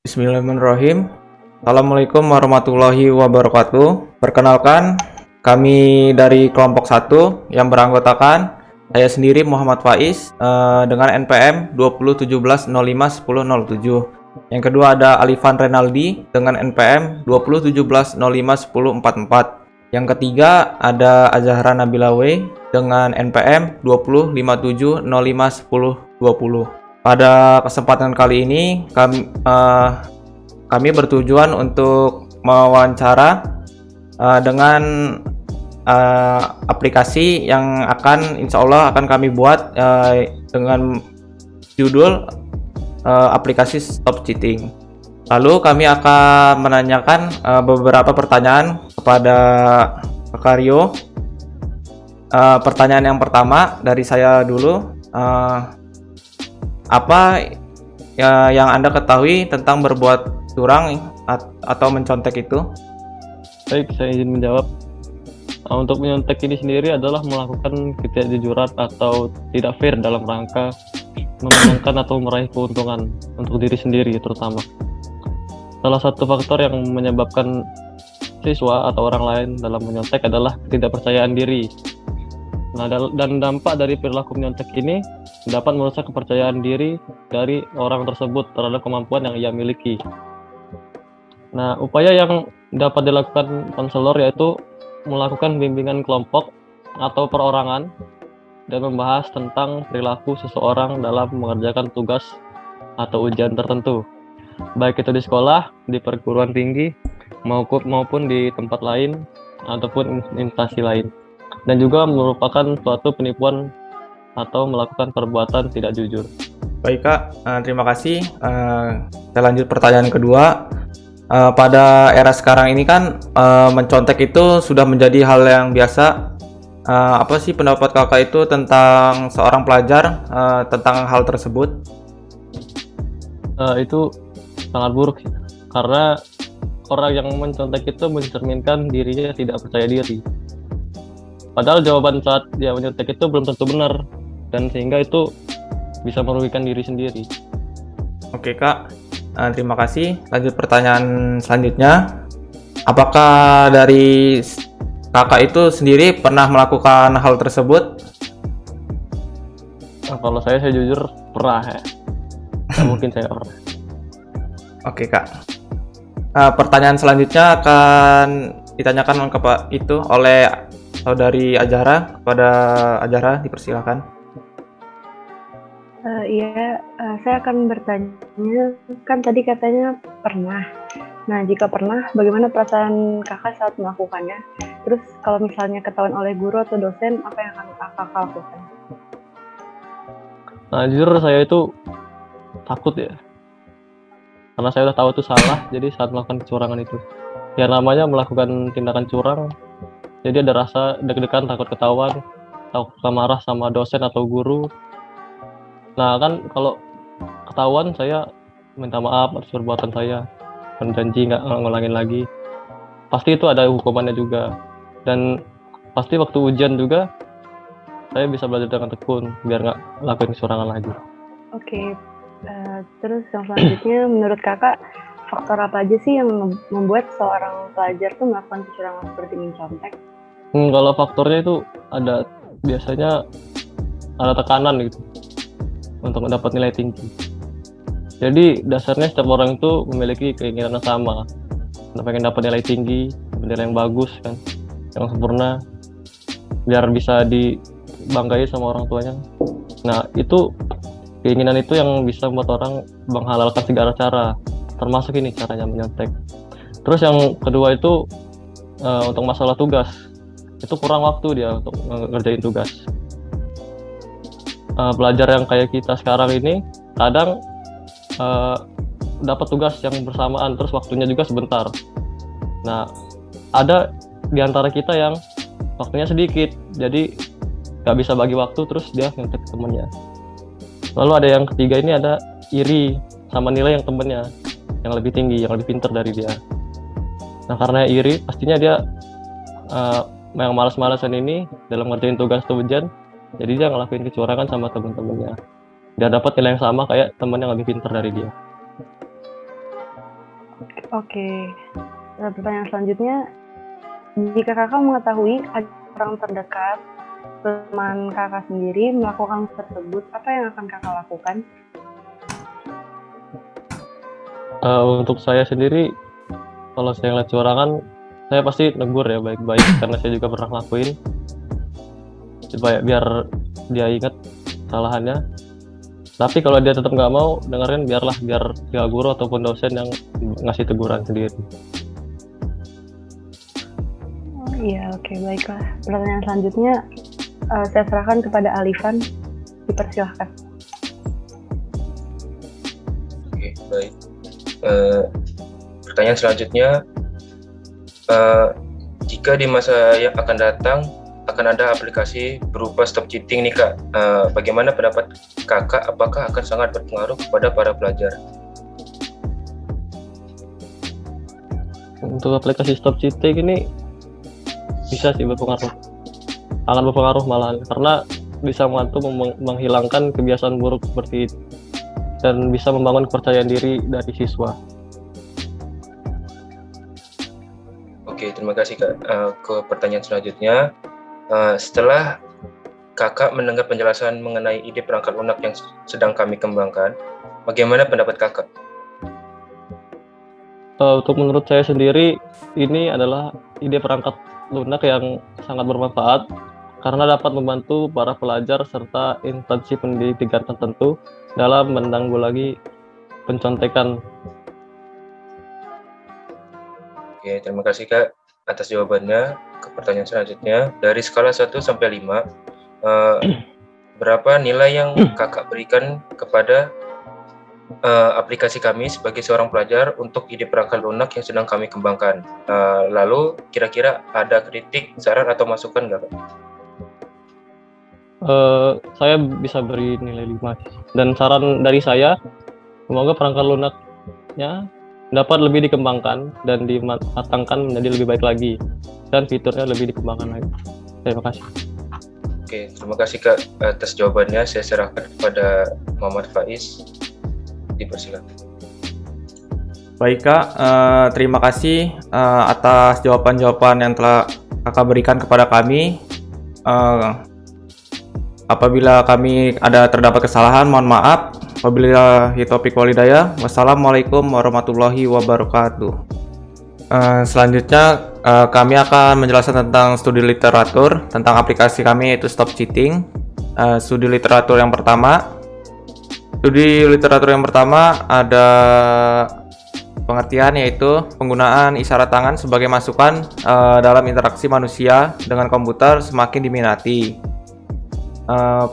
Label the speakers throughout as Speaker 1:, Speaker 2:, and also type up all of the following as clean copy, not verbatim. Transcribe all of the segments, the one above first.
Speaker 1: Bismillahirrahmanirrahim. Assalamualaikum warahmatullahi wabarakatuh. Perkenalkan, kami dari kelompok 1 yang beranggotakan saya sendiri Muhammad Faiz dengan NPM 2017051007. Yang kedua ada Alifan Renaldi dengan NPM 2017051044. Yang ketiga ada Azahra Nabilawe dengan NPM 2057051020. Pada kesempatan kali ini kami bertujuan untuk mewawancara dengan aplikasi yang insya Allah akan kami buat dengan judul aplikasi Stop Cheating. Lalu kami akan menanyakan beberapa pertanyaan kepada Kak Rio. Pertanyaan yang pertama dari saya dulu. Apa yang Anda ketahui tentang berbuat curang atau mencontek itu?
Speaker 2: Baik, saya izin menjawab. Untuk menyontek ini sendiri adalah melakukan ketidakjujuran atau tidak fair dalam rangka memenangkan atau meraih keuntungan untuk diri sendiri terutama. Salah satu faktor yang menyebabkan siswa atau orang lain dalam menyontek adalah ketidakpercayaan diri. Nah, dan dampak dari perilaku menyontek ini dapat merusak kepercayaan diri dari orang tersebut terhadap kemampuan yang ia miliki. Nah, upaya yang dapat dilakukan konselor yaitu melakukan bimbingan kelompok atau perorangan dan membahas tentang perilaku seseorang dalam mengerjakan tugas atau ujian tertentu, baik itu di sekolah, di perguruan tinggi, maupun di tempat lain ataupun instansi lain, dan juga merupakan suatu penipuan atau melakukan perbuatan tidak jujur.
Speaker 1: Baik Kak, terima kasih. Saya lanjut pertanyaan kedua. Pada era sekarang ini kan mencontek itu sudah menjadi hal yang biasa. Apa sih pendapat Kakak itu tentang seorang pelajar tentang hal tersebut?
Speaker 2: Itu sangat buruk karena orang yang mencontek itu mencerminkan dirinya tidak percaya diri. Padahal jawaban saat dia menyontek itu belum tentu benar, dan sehingga itu bisa merugikan diri sendiri.
Speaker 1: Oke Kak, terima kasih. Lanjut pertanyaan selanjutnya. Apakah dari Kakak itu sendiri pernah melakukan hal tersebut?
Speaker 2: Nah, kalau saya jujur pernah ya. Nah, mungkin saya pernah.
Speaker 1: Oke Kak. Pertanyaan selanjutnya akan ditanyakan oleh saudari Azahra. Kepada Azahra, dipersilakan.
Speaker 3: Saya akan bertanya, kan tadi katanya pernah. Nah, jika pernah, bagaimana perasaan kakak saat melakukannya? Terus kalau misalnya ketahuan oleh guru atau dosen, apa yang akan kakak lakukan?
Speaker 2: Nah, jujur saya itu takut ya, karena saya udah tahu itu salah. Jadi saat melakukan kecurangan itu, ya namanya melakukan tindakan curang, jadi ada rasa deg-degan, takut ketahuan, takut marah sama dosen atau guru. Nah kan kalau ketahuan, saya minta maaf atas perbuatan saya, berjanji nggak ngulangin lagi. Pasti itu ada hukumannya juga, dan pasti waktu ujian juga saya bisa belajar dengan tekun biar nggak lakuin kecurangan lagi.
Speaker 3: Oke, terus yang selanjutnya menurut kakak faktor apa aja sih yang membuat seorang pelajar tuh melakukan kecurangan seperti mencontek?
Speaker 2: Kalau faktornya itu biasanya ada tekanan gitu untuk mendapat nilai tinggi. Jadi dasarnya setiap orang itu memiliki keinginan yang sama, pengen dapat nilai tinggi, nilai yang bagus kan, yang sempurna, biar bisa dibanggai sama orang tuanya. Nah itu keinginan itu yang bisa membuat orang menghalalkan segala cara, termasuk ini caranya menyontek. Terus yang kedua itu untuk masalah tugas, itu kurang waktu dia untuk ngerjain tugas. Pelajar yang kayak kita sekarang ini kadang dapat tugas yang bersamaan, terus waktunya juga sebentar. Nah, ada di antara kita yang waktunya sedikit, jadi nggak bisa bagi waktu, terus dia nyontek temennya. Lalu ada yang ketiga ini, ada iri sama nilai yang temennya yang lebih tinggi, yang lebih pintar dari dia. Nah, karena iri, pastinya dia yang malas-malasan ini dalam ngerjain tugas atau ujian, jadi dia ngelakuin kecurangan sama temen-temennya. Dia dapat nilai yang sama kayak temen yang lebih pintar dari dia.
Speaker 3: Oke. Pertanyaan selanjutnya, jika kakak mengetahui ada orang terdekat, teman kakak sendiri melakukan hal tersebut, apa yang akan kakak lakukan?
Speaker 2: Untuk saya sendiri, kalau saya ngeliat curangan, saya pasti negur ya baik-baik karena saya juga pernah lakuin. Supaya biar dia ingat kesalahannya. Tapi kalau dia tetap nggak mau dengerin, biar guru ataupun dosen yang ngasih teguran sendiri.
Speaker 3: Oh iya, oke, baiklah. Pertanyaan selanjutnya, saya serahkan kepada Alifan. Dipersilahkan.
Speaker 4: Oke, baik. Pertanyaan selanjutnya, jika di masa yang akan datang akan ada aplikasi berupa stop cheating nih Kak, bagaimana pendapat Kakak, apakah akan sangat berpengaruh kepada para pelajar?
Speaker 2: Untuk aplikasi stop cheating ini bisa sih berpengaruh, akan berpengaruh malahan karena bisa membantu menghilangkan kebiasaan buruk seperti itu dan bisa membangun kepercayaan diri dari siswa.
Speaker 4: Oke, terima kasih Kak. Ke pertanyaan selanjutnya, setelah Kakak mendengar penjelasan mengenai ide perangkat lunak yang sedang kami kembangkan, bagaimana pendapat Kakak?
Speaker 2: Untuk menurut saya sendiri, ini adalah ide perangkat lunak yang sangat bermanfaat karena dapat membantu para pelajar serta instansi pendidikan tertentu dalam menanggulangi pencontekan.
Speaker 4: Oke, terima kasih Kak atas jawabannya. Ke pertanyaan selanjutnya, dari skala 1 sampai 5, berapa nilai yang Kakak berikan kepada aplikasi kami sebagai seorang pelajar untuk ide perangkat lunak yang sedang kami kembangkan? Lalu kira-kira ada kritik, saran atau masukan nggak Kak?
Speaker 2: Saya bisa beri nilai 5 dan saran dari saya, semoga perangkat lunaknya dapat lebih dikembangkan dan dimatangkan menjadi lebih baik lagi dan fiturnya lebih dikembangkan lagi. Terima kasih.
Speaker 4: Oke, terima kasih Kak atas jawabannya. Saya serahkan kepada Muhammad Faiz. Dipersilakan.
Speaker 1: Baik Kak, terima kasih atas jawaban-jawaban yang telah Kakak berikan kepada kami. Apabila kami terdapat kesalahan, mohon maaf. Wabillahi taufiq walhidayah. Wassalamualaikum warahmatullahi wabarakatuh. Selanjutnya kami akan menjelaskan tentang studi literatur tentang aplikasi kami, yaitu Stop Cheating. Studi literatur yang pertama ada pengertian, yaitu penggunaan isyarat tangan sebagai masukan dalam interaksi manusia dengan komputer semakin diminati.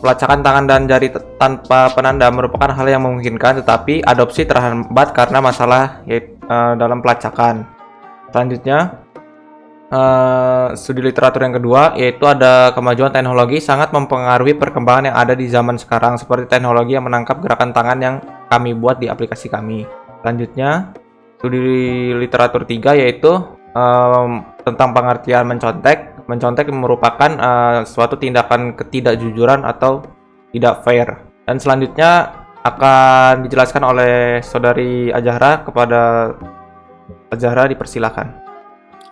Speaker 1: Pelacakan tangan dan jari tanpa penanda merupakan hal yang memungkinkan, tetapi adopsi terhambat karena masalah dalam pelacakan. Selanjutnya, studi literatur yang kedua, yaitu ada kemajuan teknologi sangat mempengaruhi perkembangan yang ada di zaman sekarang, seperti teknologi yang menangkap gerakan tangan yang kami buat di aplikasi kami. Selanjutnya, studi literatur 3, yaitu tentang pengertian mencontek. Mencontek merupakan suatu tindakan ketidakjujuran atau tidak fair. Dan selanjutnya akan dijelaskan oleh Saudari Azahra. Kepada Azahra, dipersilakan.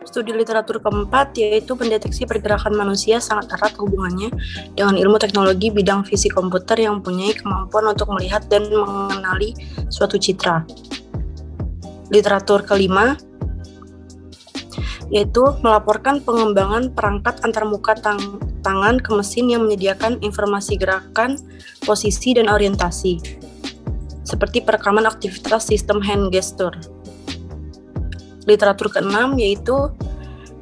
Speaker 5: Studi literatur keempat yaitu pendeteksi pergerakan manusia sangat erat hubungannya dengan ilmu teknologi bidang fisik komputer yang mempunyai kemampuan untuk melihat dan mengenali suatu citra. Literatur kelima yaitu melaporkan pengembangan perangkat antarmuka tangan ke mesin yang menyediakan informasi gerakan, posisi, dan orientasi, seperti perekaman aktivitas sistem hand gesture. Literatur keenam yaitu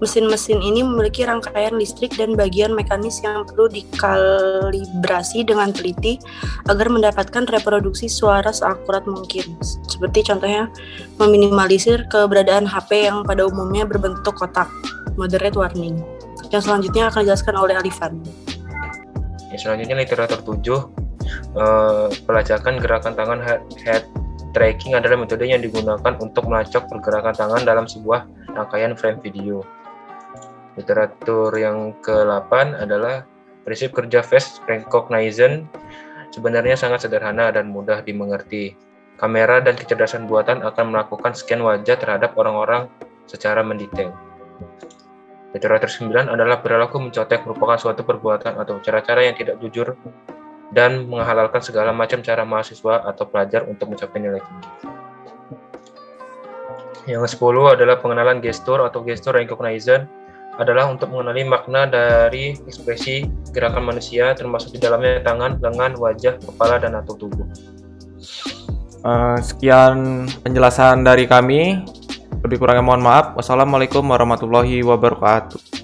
Speaker 5: mesin-mesin ini memiliki rangkaian listrik dan bagian mekanis yang perlu dikalibrasi dengan teliti agar mendapatkan reproduksi suara seakurat mungkin. Seperti contohnya meminimalisir keberadaan HP yang pada umumnya berbentuk kotak, moderate warning. Yang selanjutnya akan dijelaskan oleh Alifan.
Speaker 4: Selanjutnya literatur 7, pelacakan gerakan tangan head tracking adalah metode yang digunakan untuk melacak pergerakan tangan dalam sebuah rangkaian frame video. Literatur yang ke-8 adalah prinsip kerja face recognition. Sebenarnya sangat sederhana dan mudah dimengerti. kamera dan kecerdasan buatan akan melakukan scan wajah terhadap orang-orang secara mendetail. Literatur 9 adalah perilaku mencontek merupakan suatu perbuatan atau cara-cara yang tidak jujur dan menghalalkan segala macam cara mahasiswa atau pelajar untuk mencapai nilai tinggi. Yang ke-10 adalah pengenalan gestur atau gesture recognition adalah untuk mengenali makna dari ekspresi gerakan manusia termasuk di dalamnya tangan, lengan, wajah, kepala, dan atau tubuh.
Speaker 1: Sekian penjelasan dari kami. Lebih kurangnya mohon maaf. Wassalamualaikum warahmatullahi wabarakatuh.